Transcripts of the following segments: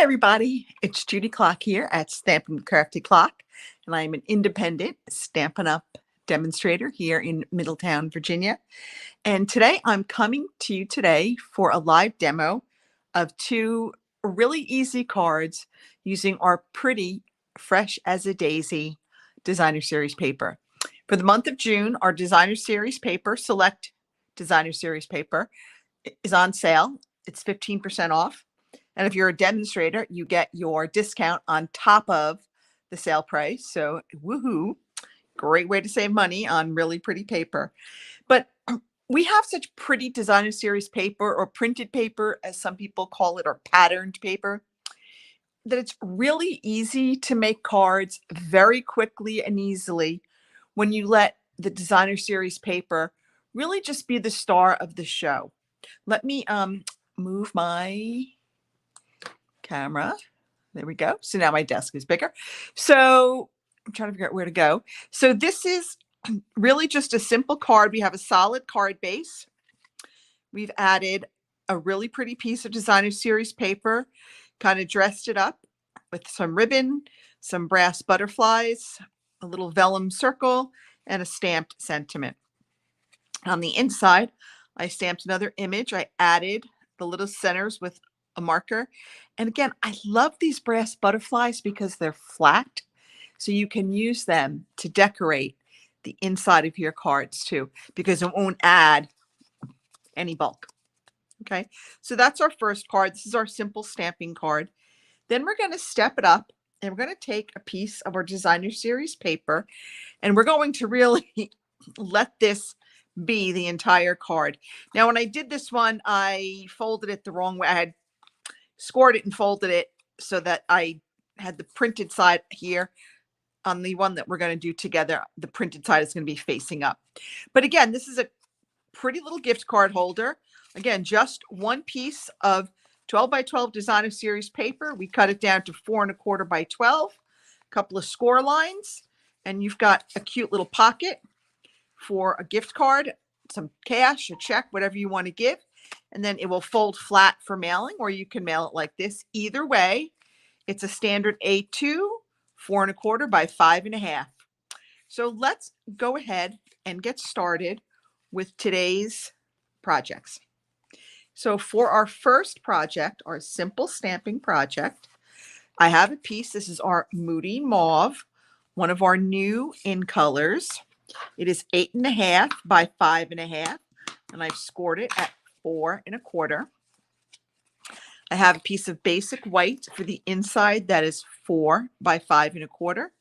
everybody, it's Judy Klock here at Stampin' Crafty Clock, and I'm an independent Stampin' Up! Demonstrator here in Middletown, Virginia. And today I'm coming to you today for a live demo of two really easy cards using our pretty Fresh as a Daisy Designer Series paper. For the month of June, our Designer Series paper, Select Designer Series paper, is on sale. It's 15% off. And if you're a demonstrator, you get your discount on top of the sale price. So woohoo, great way to save money on really pretty paper. But we have such pretty Designer Series paper, or printed paper, as some people call it, or patterned paper, that it's really easy to make cards very quickly and easily when you let the Designer Series paper really just be the star of the show. Let me move my camera. There we go. So now my desk is bigger. So I'm trying to figure out where to go. So this is really just a simple card. We have a solid card base. We've added a really pretty piece of Designer Series paper, kind of dressed it up with some ribbon, some brass butterflies, a little vellum circle, and a stamped sentiment. On the inside, I stamped another image. I added the little centers with a marker. And again, I love these brass butterflies because they're flat, so you can use them to decorate the inside of your cards too, because it won't add any bulk. Okay, so that's our first card. This is our simple stamping card. Then we're going to step it up, and we're going to take a piece of our Designer Series paper, and we're going to really let this be the entire card. Now, when I did this one, I folded it the wrong way. I had scored it and folded it so that I had the printed side here. On the one that we're going to do together, the printed side is going to be facing up. But again, this is a pretty little gift card holder. Again, just one piece of 12 by 12 Designer Series paper. We cut it down to 4 1/4 by 12, a couple of score lines, and you've got a cute little pocket for a gift card, some cash, a check, whatever you want to give. And then it will fold flat for mailing, or you can mail it like this. Either way, it's a standard A2, 4 1/4 by 5 1/2. So let's go ahead and get started with today's projects. So for our first project, our simple stamping project, I have a piece. This is our Moody Mauve, one of our new in colors. It is 8 1/2 by 5 1/2, and I've scored it at 4 1/4. I have a piece of basic white for the inside that is 4 by 5 1/4.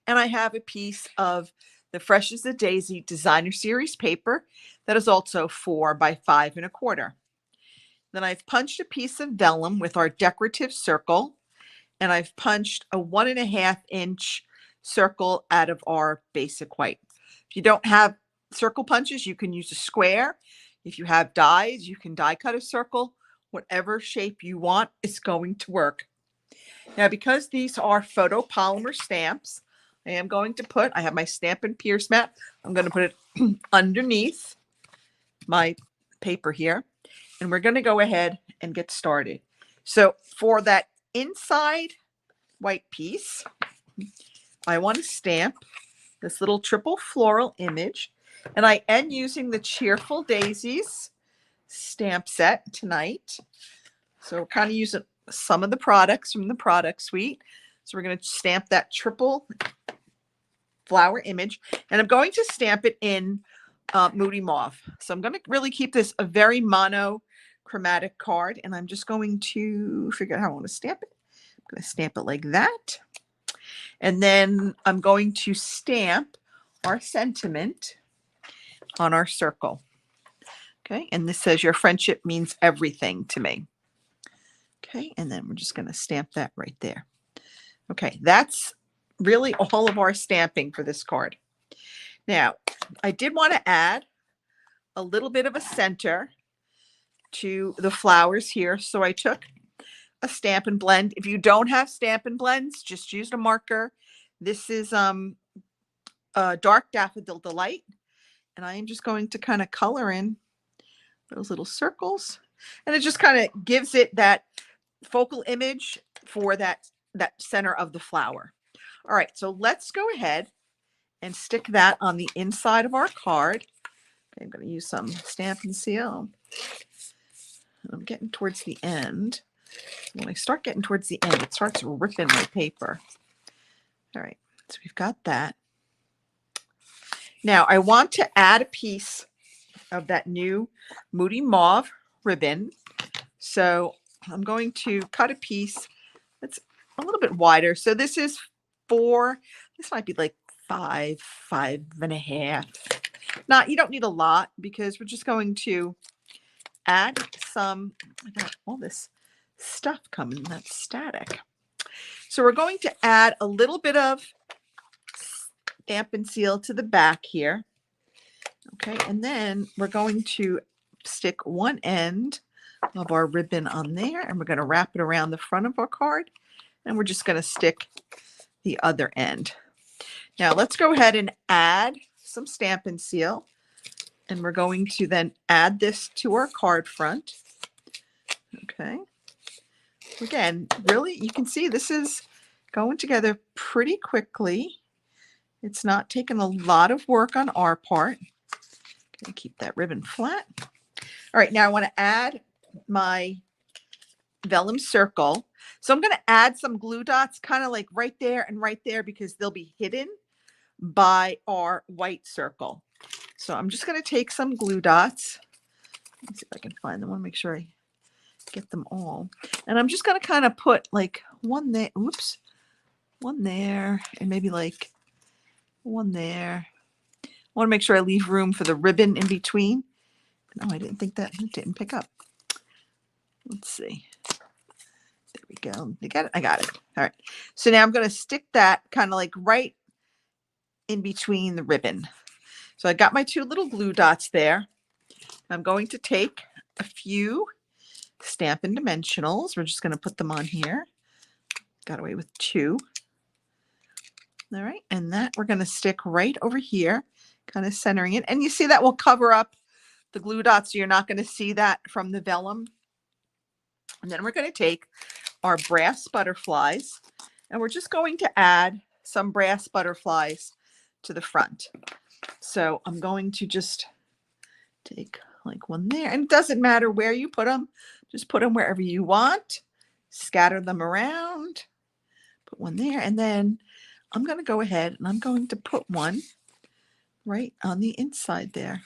And I have a piece of the Fresh as a Daisy Designer Series paper that is also 4 by 5 1/4. Then I've punched a piece of vellum with our decorative circle, and I've punched a 1 1/2 inch circle out of our basic white. If you don't have circle punches, you can use a square. If you have dies, you can die cut a circle. Whatever shape you want is going to work. Now, because these are photopolymer stamps, I have my Stampin' Pierce mat. I'm going to put it underneath my paper here, and we're going to go ahead and get started. So for that inside white piece, I want to stamp this little triple floral image, and I am using the Cheerful Daisies stamp set tonight. So we're kind of using some of the products from the product suite. So we're going to stamp that triple flower image, and I'm going to stamp it in Moody Mauve. So I'm going to really keep this a very monochromatic card, and I'm just going to figure out how I want to stamp it. I'm going to stamp it like that. And then I'm going to stamp our sentiment on our circle. Okay, and this says, "Your friendship means everything to me." Okay, and then we're just going to stamp that right there. Okay, that's really all of our stamping for this card. Now, I did want to add a little bit of a center to the flowers here, so I took a Stampin' Blend. If you don't have Stampin' Blends, just use a marker. This is Dark Daffodil Delight, and I am just going to kind of color in those little circles, and it just kind of gives it that focal image for that center of the flower. All right, so let's go ahead and stick that on the inside of our card. Okay, I'm going to use some Stampin' Seal. I'm getting towards the end. When I start getting towards the end, it starts ripping my paper. All right, so we've got that. Now I want to add a piece of that new Moody Mauve ribbon. So I'm going to cut a piece that's a little bit wider. So this is 4, this might be like 5, 5.5. Not, you don't need a lot because we're just going to add some, I got all this stuff coming, that's static. So we're going to add a little bit of Stampin' Seal to the back here. Okay, and then we're going to stick one end of our ribbon on there, and we're going to wrap it around the front of our card, and we're just going to stick the other end. Now let's go ahead and add some Stampin' Seal, and we're going to then add this to our card front. Okay. Again, really, you can see this is going together pretty quickly. It's not taking a lot of work on our part. Okay, keep that ribbon flat. All right, now I want to add my vellum circle. So I'm going to add some glue dots kind of like right there and right there because they'll be hidden by our white circle. So I'm just going to take some glue dots. Let's see if I can find them. I want to make sure I get them all. And I'm just going to kind of put like one there, oops, one there, and maybe like one there. I want to make sure I leave room for the ribbon in between. No, I didn't think that, it didn't pick up. Let's see. There we go. You got it? I got it. All right. So now I'm going to stick that kind of like right in between the ribbon. So I got my 2 little glue dots there. I'm going to take a few Stampin' Dimensionals. We're just going to put them on here. Got away with 2. All right. And that we're going to stick right over here, kind of centering it. And you see that will cover up the glue dots, so you're not going to see that from the vellum. And then we're going to take our brass butterflies, and we're just going to add some brass butterflies to the front. So I'm going to just take like one there, and it doesn't matter where you put them, just put them wherever you want, scatter them around, put one there, and then I'm going to go ahead and I'm going to put one right on the inside there.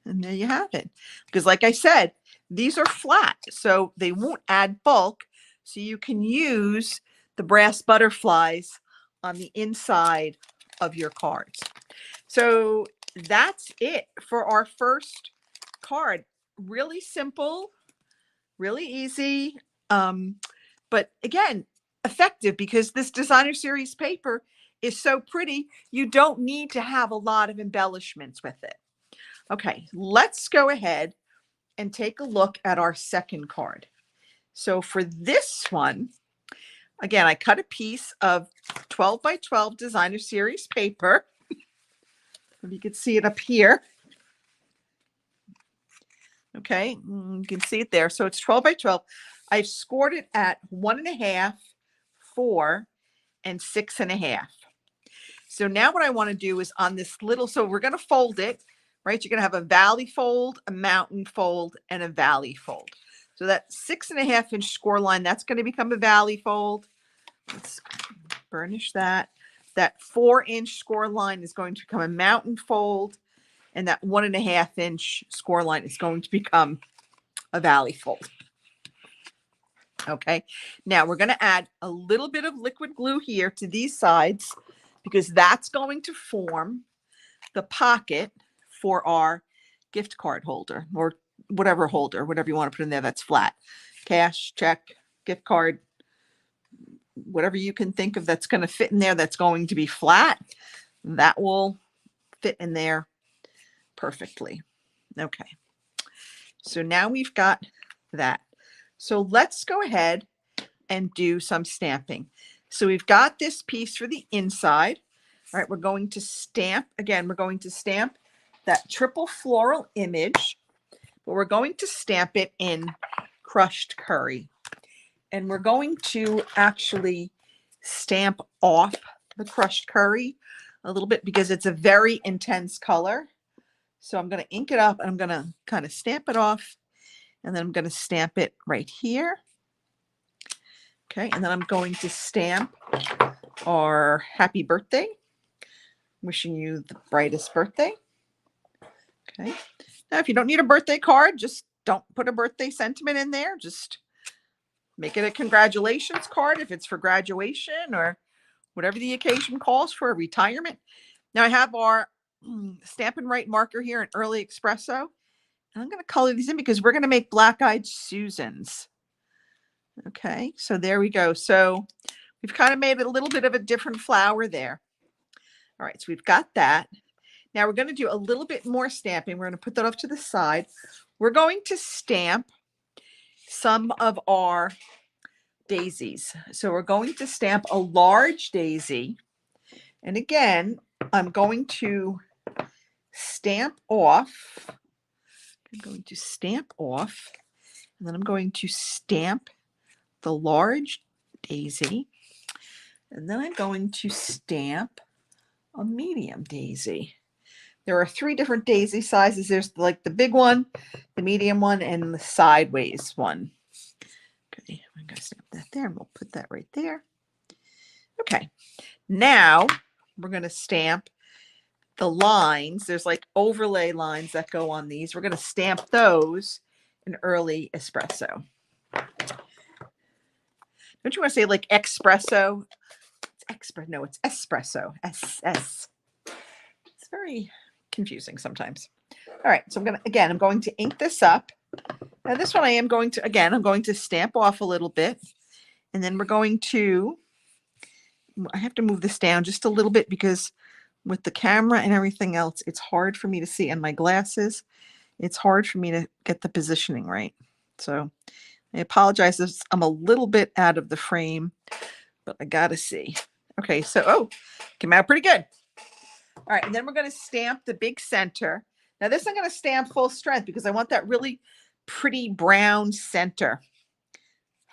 And there you have it. Because like I said, these are flat, so they won't add bulk. So you can use the brass butterflies on the inside of your cards. So that's it for our first card. Really simple, really easy. But again, effective because this designer series paper is so pretty. You don't need to have a lot of embellishments with it. Okay, let's go ahead and take a look at our second card. So for this one, again, I cut a piece of 12 by 12 designer series paper. If you can see it up here. Okay, you can see it there. So it's 12 by 12. I've scored it at 1.5, 4, and 6.5. So now what I want to do is on this little, so we're going to fold it, right? You're going to have a valley fold, a mountain fold, and a valley fold. So that 6.5 inch score line, that's going to become a valley fold. Let's burnish that. That 4 inch score line is going to become a mountain fold. And that 1.5 inch score line is going to become a valley fold. Okay. Now we're going to add a little bit of liquid glue here to these sides because that's going to form the pocket for our gift card holder or whatever holder, whatever you want to put in there that's flat. Cash, check, gift card, whatever you can think of that's going to fit in there that's going to be flat, that will fit in there perfectly. Okay. So now we've got that. So let's go ahead and do some stamping. So we've got this piece for the inside. All right, we're going to stamp. Again, we're going to stamp that triple floral image, but we're going to stamp it in crushed curry. And we're going to actually stamp off the crushed curry a little bit because it's a very intense color. So I'm going to ink it up and I'm going to kind of stamp it off. And then I'm going to stamp it right here. Okay, and then I'm going to stamp our happy birthday. Wishing you the brightest birthday. Okay. Now, if you don't need a birthday card, just don't put a birthday sentiment in there. Just make it a congratulations card if it's for graduation or whatever the occasion calls for, a retirement. Now I have our Stampin' Right marker here in Early Espresso. And I'm going to color these in because we're going to make Black-Eyed Susans. Okay, so there we go. So we've kind of made it a little bit of a different flower there. All right, so we've got that. Now we're going to do a little bit more stamping. We're going to put that off to the side. We're going to stamp some of our daisies. So we're going to stamp a large daisy. And again, I'm going to stamp off. I'm going to stamp off. And then I'm going to stamp the large daisy. And then I'm going to stamp a medium daisy. There are 3 different daisy sizes. There's like the big one, the medium one, and the sideways one. Okay, I'm going to stamp that there, and we'll put that right there. Okay, now we're going to stamp the lines. There's like overlay lines that go on these. We're going to stamp those in Early Espresso. Don't you want to say like espresso? No, it's espresso. SS. It's very confusing sometimes. All right, so I'm going to ink this up. Now this one I'm going to stamp off a little bit. And then we're going to, I have to move this down just a little bit because with the camera and everything else, it's hard for me to see, and my glasses, it's hard for me to get the positioning right. So I apologize if I'm a little bit out of the frame, but I gotta see. Okay, so, came out pretty good. All right, and then we're going to stamp the big center. Now this I'm going to stamp full strength because I want that really pretty brown center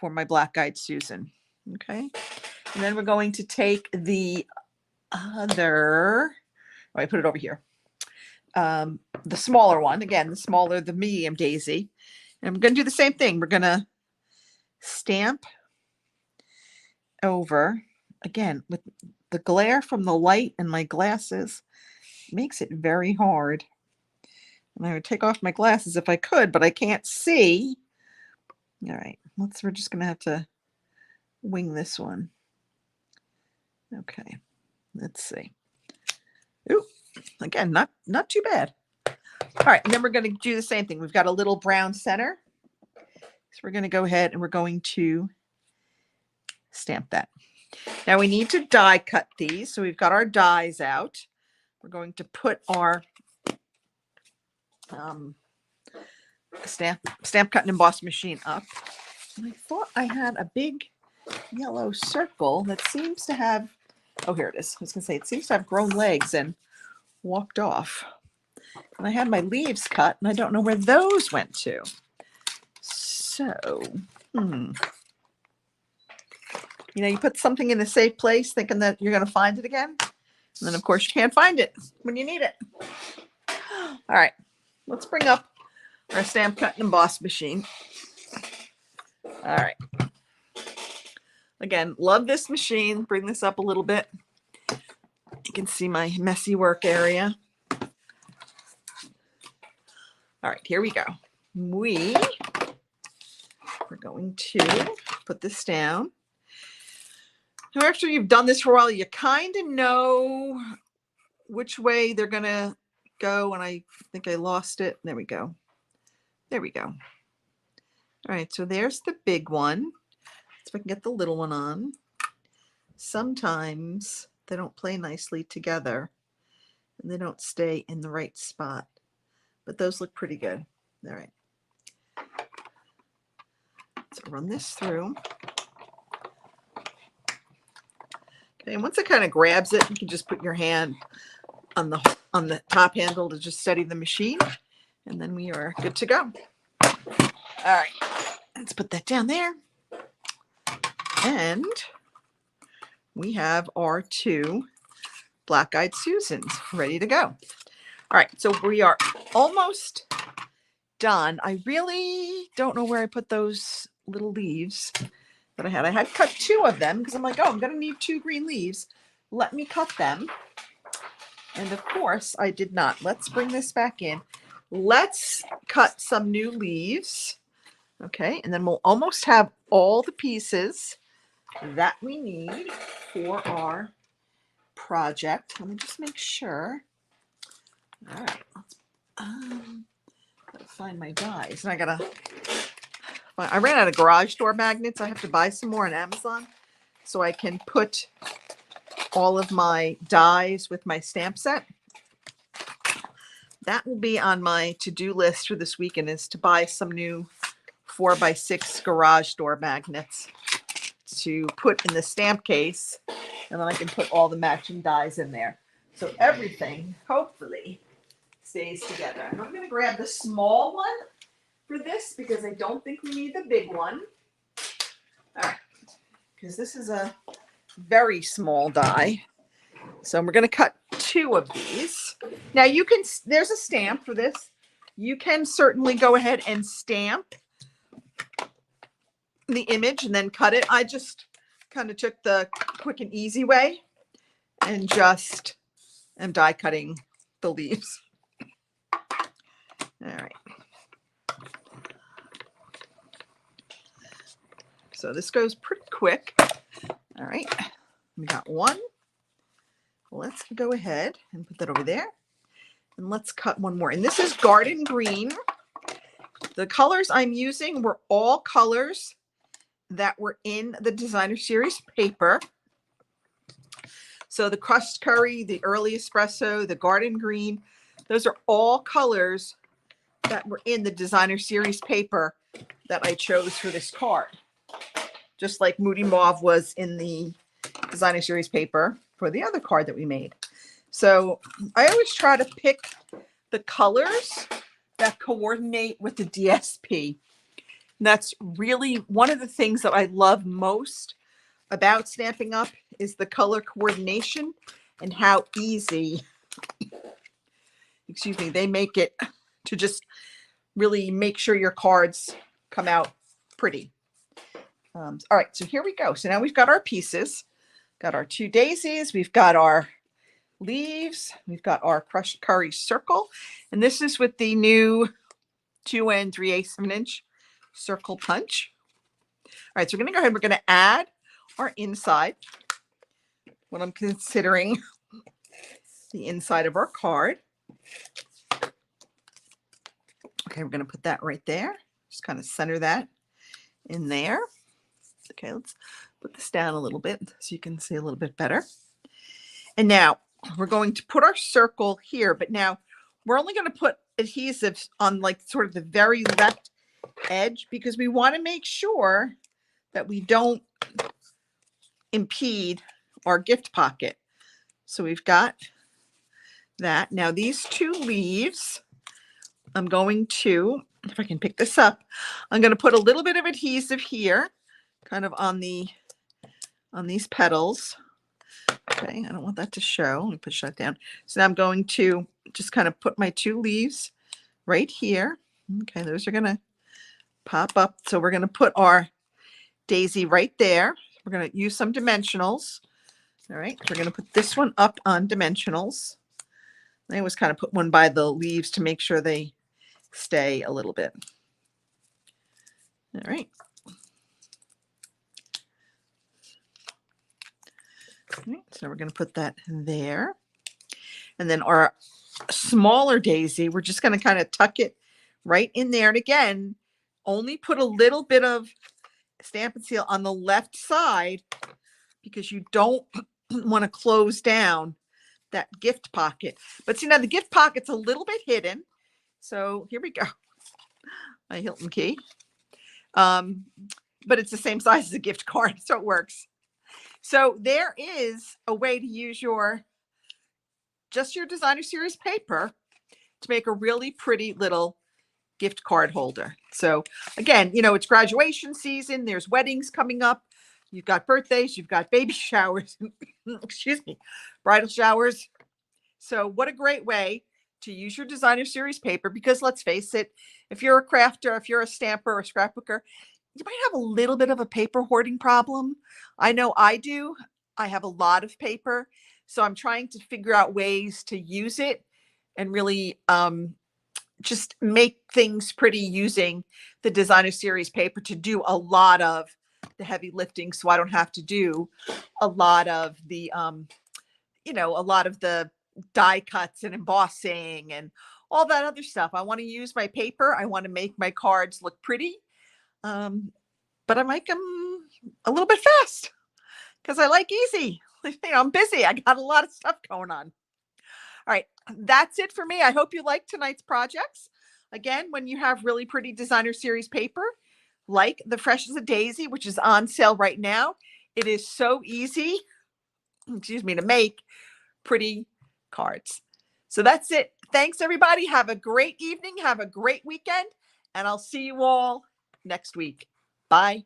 for my Black-Eyed Susan. Okay, and then we're going to take the other, I put it over here, the smaller one, again, the medium daisy. And I'm going to do the same thing. We're going to stamp over, again, with the glare from the light and my glasses makes it very hard. And I would take off my glasses if I could, but I can't see. All right, we're just going to have to wing this one. Okay, let's see. Ooh, again, not too bad. All right, and then we're going to do the same thing. We've got a little brown center. So we're going to go ahead and we're going to stamp that. Now we need to die cut these. So we've got our dies out. We're going to put our stamp cut and emboss machine up. And I thought I had a big yellow circle that seems to have, oh, here it is. I was going to say, it seems to have grown legs and walked off. And I had my leaves cut, and I don't know where those went to. So, you know, you put something in a safe place thinking that you're going to find it again. And then, of course, you can't find it when you need it. All right, let's bring up our stamp cut and emboss machine. All right. Again, love this machine. Bring this up a little bit. You can see my messy work area. All right, here we go. We're going to put this down. Now, after you've done this for a while, you kind of know which way they're going to go. And I think I lost it. There we go. There we go. All right, so there's the big one. So if I can get the little one on. Sometimes they don't play nicely together and they don't stay in the right spot. But those look pretty good. All right. So run this through. Okay, and once it kind of grabs it, you can just put your hand on the top handle to just steady the machine, and then we are good to go. All right, let's put that down there. And we have our 2 Black-Eyed Susans ready to go. All right, so we are almost done. I really don't know where I put those little leaves that I had. I had cut 2 of them because I'm like, oh, I'm going to need 2 green leaves. Let me cut them. And of course, I did not. Let's bring this back in. Let's cut some new leaves. Okay, and then we'll almost have all the pieces that we need for our project. Let me just make sure. All right, let's gotta find my dies. And I ran out of garage door magnets. I have to buy some more on Amazon so I can put all of my dies with my stamp set. That will be on my to-do list for this weekend, is to buy some new 4x6 garage door magnets to put in the stamp case, and then I can put all the matching dies in there. So everything, hopefully, stays together. And I'm going to grab the small one for this because I don't think we need the big one. All right, because this is a very small die. So we're going to cut 2 of these. Now you can, there's a stamp for this. You can certainly go ahead and stamp the image and then cut it. I just kind of took the quick and easy way and just am die cutting the leaves. All right. So this goes pretty quick. All right. We got 1. Let's go ahead and put that over there. And let's cut 1 more. And this is garden green. The colors I'm using were all colors that were in the designer series paper. So the crushed curry, the early espresso, the garden green, those are all colors that were in the designer series paper that I chose for this card. Just like Moody Mauve was in the designer series paper for the other card that we made. So I always try to pick the colors that coordinate with the DSP. And that's really one of the things that I love most about Stampin' Up! Is the color coordination and how easy, excuse me, they make it to just really make sure your cards come out pretty. All right, so here we go. So now we've got our pieces, got our 2 daisies, we've got our leaves, we've got our crushed curry circle, and this is with the new 2 3/8 of an inch circle punch. All right, so we're going to go ahead. We're going to add our inside, what I'm considering the inside of our card. Okay, we're going to put that right there. Just kind of center that in there. Okay, let's put this down a little bit so you can see a little bit better. And now we're going to put our circle here, but now we're only going to put adhesives on like sort of the very left edge because we want to make sure that we don't impede our gift pocket. So we've got that. Now these 2 leaves, I'm going to, if I can pick this up, I'm going to put a little bit of adhesive here, kind of on these petals. Okay, I don't want that to show. Let me push that down. So now I'm going to just kind of put my 2 leaves right here. Okay, those are going to pop up. So we're going to put our daisy right there. We're going to use some dimensionals. All right, so we're going to put this one up on dimensionals. I always kind of put one by the leaves to make sure they stay a little bit. All right. Okay, so we're going to put that there. And then our smaller daisy, we're just going to kind of tuck it right in there. And again, only put a little bit of Stampin' Seal on the left side because you don't want to close down that gift pocket. But see, now the gift pocket's a little bit hidden. So here we go. My Hilton key. But it's the same size as a gift card, so it works. So there is a way to use your designer series paper to make a really pretty little gift card holder. So again, you know, it's graduation season. There's weddings coming up. You've got birthdays, you've got baby showers, excuse me, bridal showers. So what a great way to use your designer series paper, because let's face it, if you're a crafter, if you're a stamper or a scrapbooker, you might have a little bit of a paper hoarding problem. I know I do. I have a lot of paper, so I'm trying to figure out ways to use it and really just make things pretty using the designer series paper to do a lot of the heavy lifting, so I don't have to do a lot of the a lot of the die cuts and embossing and all that other stuff. I want to use my paper. I want to make my cards look pretty, but I make them a little bit fast because I like easy. I'm busy. I got a lot of stuff going on. All right, that's it for me. I hope you liked tonight's projects. Again, when you have really pretty designer series paper, like the Fresh as a Daisy, which is on sale right now, it is so easy, excuse me, to make pretty cards. So that's it. Thanks, everybody. Have a great evening. Have a great weekend. And I'll see you all next week. Bye.